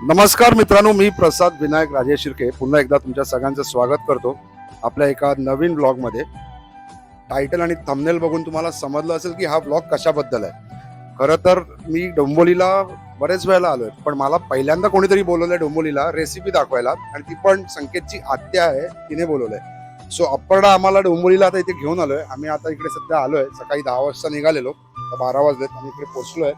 नमस्कार मित्रांनो, मी प्रसाद विनायक राजेश शिर्के पुन्हा एकदा तुमच्या सगळ्यांचं स्वागत करतो आपल्या एका नवीन ब्लॉगमध्ये. टायटल आणि थंबनेल बघून तुम्हाला समजलं असेल की हा ब्लॉग कशाबद्दल आहे. खरं तर मी डोंबिवलीला बरेच वेळेला आलोय, पण मला पहिल्यांदा कोणीतरी बोलवलंय डोंबिवलीला रेसिपी दाखवायला, आणि ती पण संकेतची आत्या आहे, तिने बोलवलंय. सो अपर्णा आम्हाला डोंबिवलीला आता इथे घेऊन आलोय. आम्ही आता इकडे सध्या आलोय, सकाळी 10 वाजता निघालेलो, 12 वाजलेत आम्ही इकडे पोहोचलोय.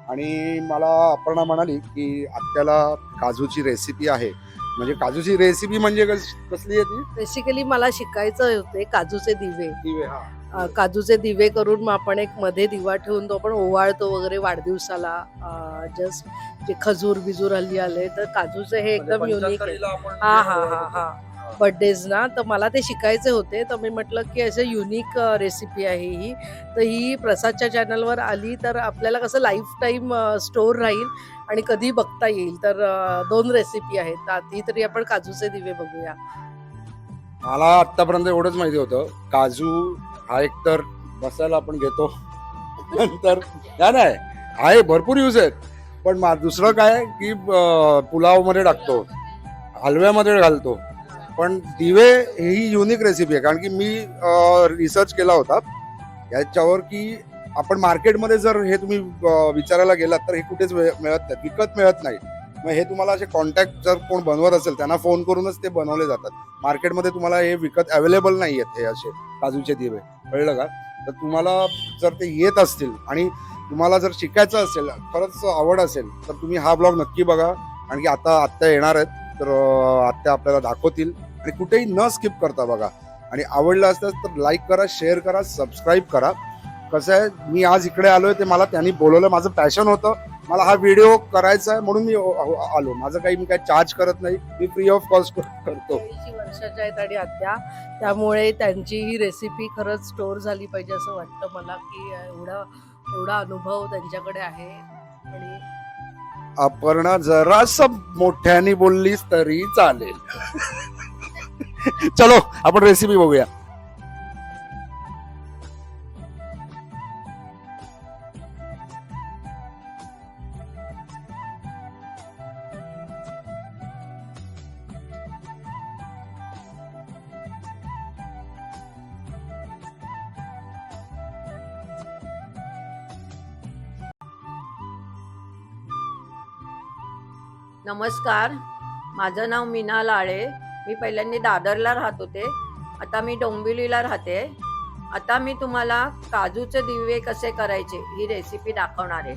आणि मला अपर्णा म्हणाली की आत्याला काजूची रेसिपी आहे. म्हणजे काजूची रेसिपी म्हणजे कसली आहे ती? बेसिकली मला शिकायचं होते काजूचे दिवे. दिवे, हा. काजूचे दिवे करून मग आपण एक मध्ये दिवा ठेवून तो आपण ओवाळतो वगैरे वाढदिवसाला. जस्ट जे खजूर बिजूर हल्ली आले तर काजूचे हे एकदम युनिक आहे. हा हा हा हा बर्थडेज ना, तर मला ते शिकायचे होते. तर मी म्हटलं की असं युनिक रेसिपी आहे ही, तर ही प्रसादच्या चॅनलवर आली तर आपल्याला कसं लाईफ टाईम स्टोर राहील आणि कधी बघता येईल. तर 2 रेसिपी आहेत, ती तरी आपण काजूचे दिवे बघूया. मला आतापर्यंत एवढंच माहिती होतं, काजू हा एक तर बसायला आपण घेतो, नंतर नाही आहे भरपूर यूज आहेत, पण दुसरं काय की पुलाव मध्ये टाकतो, हलव्यामध्ये घालतो. पण दिवे ही युनिक रेसिपी आहे, कारण की मी रिसर्च केला होता याच्यावर की आपण मार्केटमध्ये जर हे तुम्ही विचारायला गेलात तर हे कुठेच मिळत नाही, विकत मिळत नाही. मग हे तुम्हाला असे कॉन्टॅक्ट जर कोण बनवत असेल त्यांना फोन करूनच ते बनवले जातात. मार्केटमध्ये तुम्हाला हे विकत अवेलेबल नाही आहेत हे असे काजूचे दिवे, कळलं का? तर तुम्हाला जर ते येत असतील आणि तुम्हाला जर शिकायचं असेल, खरंच आवड असेल, तर तुम्ही हा ब्लॉग नक्की बघा. कारण की आता आत्या येणार आहेत, तर आत्या आपल्याला दाखवतील. आणि कुठेही न स्किप करता बघा. आणि आवडलं असतं तर लाईक करा, शेअर करा, सबस्क्राईब करा. कसं आहे, मी आज इकडे आलोय ते मला त्यांनी बोलवलं, माझं पॅशन होतं, मला हा व्हिडिओ करायचा आहे म्हणून मी आलो. माझं काही, मी काही चार्ज करत नाही, मी फ्री ऑफ कॉस्ट करतो. 80 वर्षाच्या आहेत आणि आत्या, त्यामुळे त्यांची ही रेसिपी खरंच स्टोर झाली पाहिजे असं वाटतं मला, की एवढा अनुभव त्यांच्याकडे आहे. आणि अपर्णा जरास मोठ्याने बोललीस तरी चालेल. चलो आपण रेसिपी बघूया. नमस्कार, माझं नाव मीना लाळे. मी पहिल्यांदा दादरला राहत होते, आता मी डोंबिवलीला राहते. आता मी तुम्हाला काजूचे दिवे कसे करायचे ही रेसिपी दाखवणार आहे.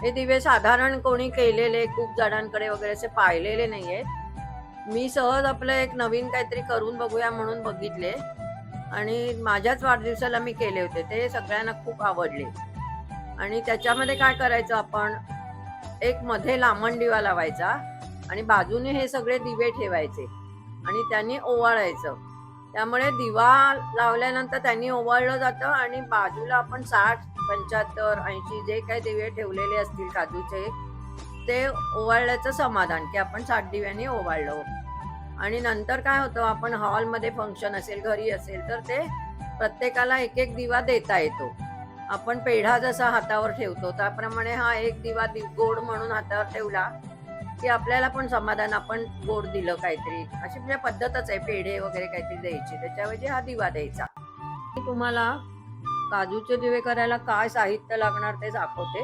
हे दिवे साधारण कोणी केलेले, खूप जणांकडे वगैरे असे पाहिलेले नाही आहेत. मी सहज आपलं एक नवीन काहीतरी करून बघूया म्हणून बघितले आणि माझ्याच वाढदिवसाला मी केले होते. ते सगळ्यांना खूप आवडले. आणि त्याच्यामध्ये काय करायचं, आपण एक मध्ये लांबण दिवा लावायचा आणि बाजूने हे सगळे दिवे ठेवायचे आणि त्यांनी ओवाळायचं. त्यामुळे दिवा लावल्यानंतर त्यांनी ओवाळलं जातं आणि बाजूला आपण 60, 75, 80 जे काही दिवे ठेवलेले असतील काजूचे, ते ओवाळल्याचं समाधान की आपण 60 दिव्यांनी ओवाळलं. आणि नंतर काय होतं, आपण हॉलमध्ये फंक्शन असेल, घरी असेल, तर ते प्रत्येकाला एक एक दिवा देता येतो. आपण पेढा जसा हातावर ठेवतो त्याप्रमाणे हा एक दिवा गोड म्हणून हातावर ठेवला की आपल्याला पण समाधान, आपण गोड दिलं काहीतरी. अशी म्हणजे पद्धतच आहे, पेढे वगैरे काहीतरी द्यायची, त्याच्याऐवजी हा दिवा द्यायचा. तुम्हाला काजूचे दिवे करायला काय साहित्य लागणार ते दाखवते.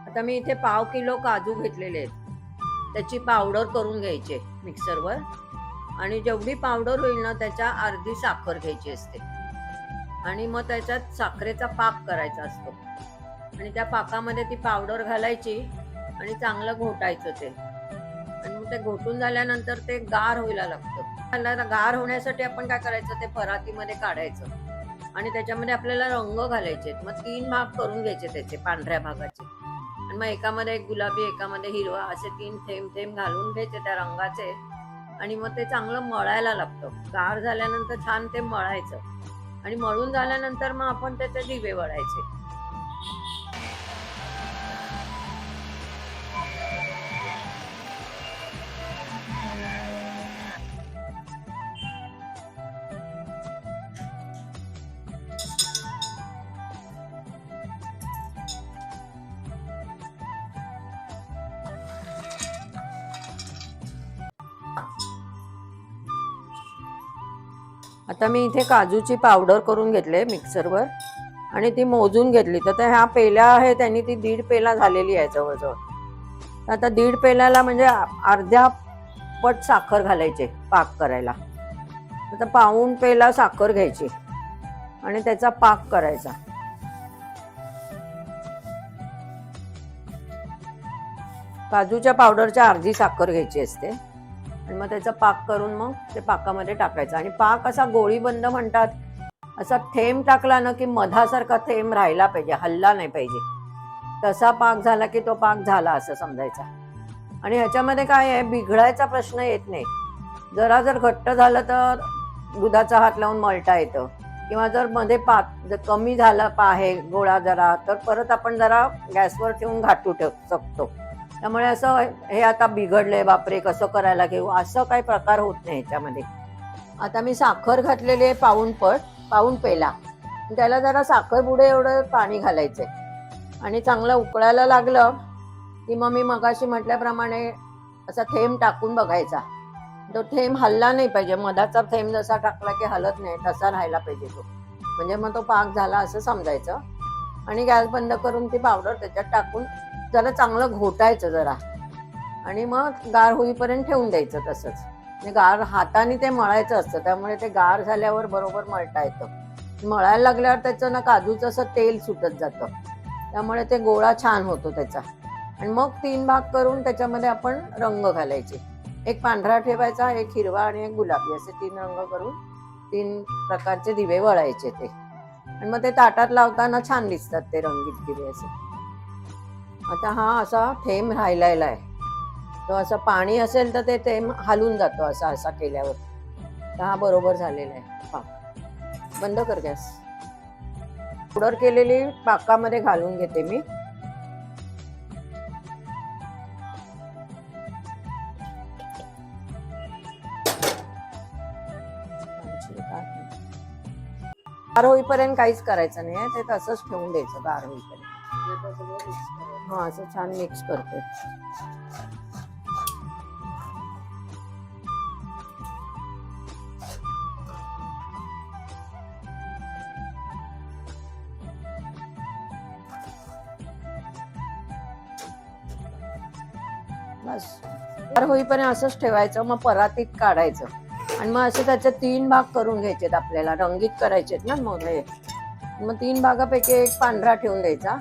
आता मी इथे 1/2 किलो काजू घेतलेले आहेत. त्याची पावडर करून घ्यायची मिक्सरवर, आणि जेवढी पावडर होईल ना त्याच्या अर्धी साखर घ्यायची असते. आणि मग त्याच्यात साखरेचा पाक करायचा असतो आणि त्या पाकामध्ये ती पावडर घालायची आणि चांगलं घोटायचं ते. आणि मग ते घोटून झाल्यानंतर ते गार व्हायला लागतं. गार होण्यासाठी आपण काय करायचं, ते परातीमध्ये काढायचं आणि त्याच्यामध्ये आपल्याला रंग घालायचे. मग 3 भाग करून घ्यायचे त्याचे, पांढऱ्या भागाचे. आणि मग एकामध्ये एक गुलाबी, एकामध्ये हिरवा, असे 3 थेंब थेंब घालून घ्यायचे त्या रंगाचे. आणि मग ते चांगलं मळायला लागतं. गार झाल्यानंतर छान ते मळायचं आणि मळून झाल्यानंतर मग आपण त्याचे दिवे वळायचे. आता मी इथे काजूची पावडर करून घेतले मिक्सरवर आणि ती मोजून घेतली. तर ह्या पेल्या आहे त्यांनी ती 1.5 पेला झालेली आहे जवळजवळ. तर आता 1.5 पेल्याला म्हणजे अर्ध्या पट साखर घालायचे पाक करायला. आता 1.5 पेला साखर घ्यायची आणि त्याचा पाक करायचा. काजूच्या पावडरच्या अर्धी साखर घ्यायची असते आणि मग त्याचा पाक करून मग ते पाकामध्ये टाकायचा. आणि पाक असा गोळीबंद म्हणतात, असा थेंब टाकला ना की मधासारखा थेंब राहिला पाहिजे, हल्ला नाही पाहिजे. तसा पाक झाला की तो पाक झाला असं समजायचा. आणि ह्याच्यामध्ये काय आहे, बिघडायचा प्रश्न येत नाही. जरा जर घट्ट झालं तर दुधाचा हात लावून मळता येतं, किंवा जर मध्ये जर कमी झाला आहे गोळा जरा, तर परत आपण जरा गॅसवर ठेवून घाटू शकतो. त्यामुळे असं हे आता बिघडलंय बापरे कसं करायला घेऊ असं काही प्रकार होत नाही ह्याच्यामध्ये. आता मी साखर घातलेली आहे 1.5 पेला. त्याला जरा साखर बुडे एवढं पाणी घालायचंय आणि चांगलं उकळायला लागलं की मग मी मगाशी म्हटल्याप्रमाणे असा थेंब टाकून बघायचा. तो थेंब हलला नाही पाहिजे, मधाचा थेंब जसा टाकला की हलत नाही तसा राहायला पाहिजे तो, म्हणजे मग तो पाक झाला असं समजायचं. आणि गॅस बंद करून ती पावडर त्याच्यात टाकून जरा चांगलं घोटायचं जरा, आणि मग गार होईपर्यंत ठेवून द्यायचं तसंच. गार हाताने ते मळायचं असतं, त्यामुळे ते गार झाल्यावर बरोबर मळता येतं. मळायला लागल्यावर त्याचं ना काजूचं असं तेल सुटत जातं, त्यामुळे ते गोळा छान होतो त्याचा. आणि मग 3 भाग करून त्याच्यामध्ये आपण रंग घालायचे. एक पांढरा ठेवायचा, एक हिरवा आणि एक गुलाबी, असे 3 रंग करून 3 प्रकारचे दिवे वळायचे ते. आणि मग ते ताटात लावताना छान दिसतात ते रंगीत दिवे असे. आता हा असा थेंब राहिलेला आहे, तो असं पाणी असेल तर ते थेंब हलून जातो असा असा केल्यावर. तर हा बरोबर झालेला आहे पाक. बंद कर गॅस. पावडर केलेली पाकामध्ये घालून घेते मी. गार होईपर्यंत काहीच करायचं नाही, ते तसंच ठेवून द्यायचं गार होईपर्यंत. हा असं छान मिक्स करते. बस गार होईपर्यंत असंच ठेवायचं. मग परातीत काढायचं आणि मग असे त्याचे 3 भाग करून घ्यायचेत. आपल्याला रंगीत करायचेत ना मग हे. मग 3 भागापैकी एक पांढरा ठेवून द्यायचा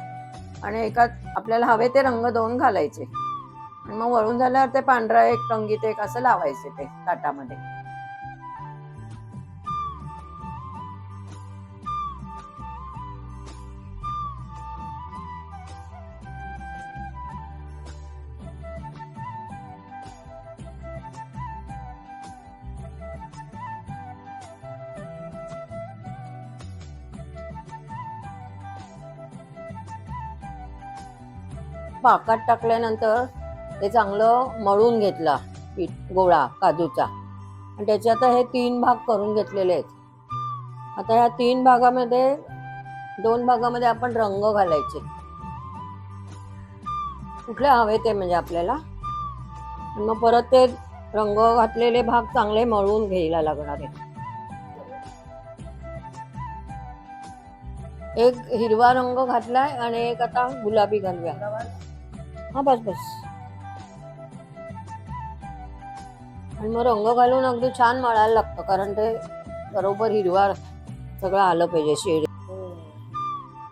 आणि एकात आपल्याला हवे ते रंग 2 घालायचे. आणि मग वळून झाल्यावर ते पांढरा एक रंगीत एक असं लावायचे ते ताटामध्ये. पाकात टाकल्यानंतर ते चांगलं मळून घेतला पीठ गोळा काजूचा, आणि त्याच्यात हे 3 भाग करून घेतलेले आहेत. आता ह्या 3 भागामध्ये 2 भागामध्ये आपण रंग घालायचे, कुठले हवे ते म्हणजे आपल्याला. आणि मग परत ते रंग घातलेले भाग चांगले मळून घ्यायला लागणार आहे. एक हिरवा रंग घातलाय आणि एक आता गुलाबी घालूया. हा बस बस. आणि मग रंग घालून अगदी छान मळायला लागतं, कारण ते बरोबर हिरवा सगळं आलं पाहिजे शेड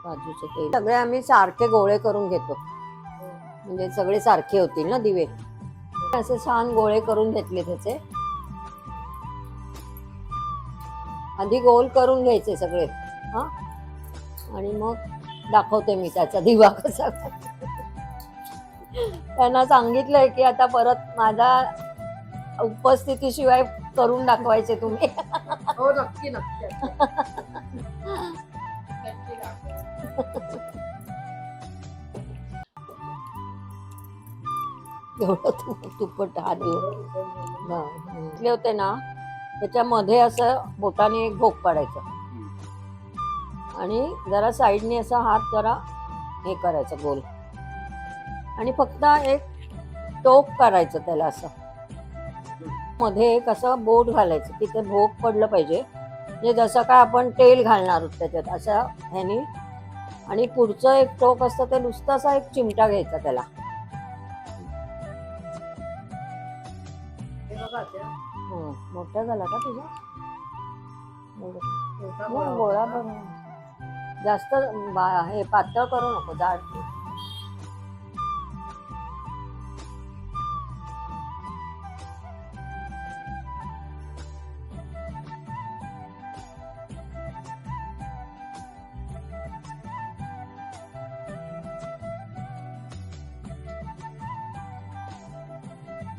काजूचं ते. सगळे आम्ही सारखे गोळे करून घेतो, म्हणजे सगळे सारखे होतील ना दिवे. असे छान गोळे करून घेतले त्याचे. आधी गोल करून घ्यायचे सगळे. हा, आणि मग दाखवते मी त्याचा दिवा कसा. त्यांना सांगितलंय की आता परत माझ्या उपस्थितीशिवाय करून दाखवायचे तुम्ही. हो नक्की नक्की. एवढं तुपट हात घेतले होते ना, त्याच्यामध्ये असं बोटाने एक भोक पाडायचं आणि जरा साईडने असा हात जरा हे करायचं गोल, आणि फक्त एक टोक करायचं त्याला असं. मध्ये एक असं बोट घालायचं, तिथे भोक पडलं पाहिजे हे जसं काय आपण तेल घालणार आहोत त्याच्यात असं ह्यानी. आणि पुढचं एक टोक असतं ते नुसतं असा एक चिमटा घ्यायचा त्याला. हे बघा त्या मोठा झाला का तुझा? मोठा मग गोळा गोळा होता. पण जास्त हे पातळ करू नको, जाड.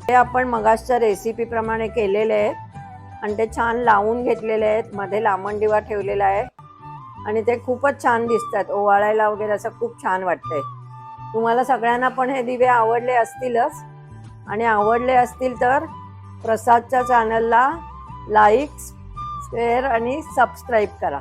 हे आपण मगासच्या रेसिपी प्रमाणे केलेले आहेत आणि ते छान लावून घेतलेले आहेत. मध्ये लांबण दिवा ठेवलेला आहे आणि ते खूपच छान दिसतात. ओवाळायला वगैरे असं खूप छान वाटतंय. तुम्हाला सगळ्यांना पण हे दिवे आवडले असतीलच आणि आवडले असतील तर प्रसादच्या चॅनलला लाईक, शेअर आणि सबस्क्राईब करा.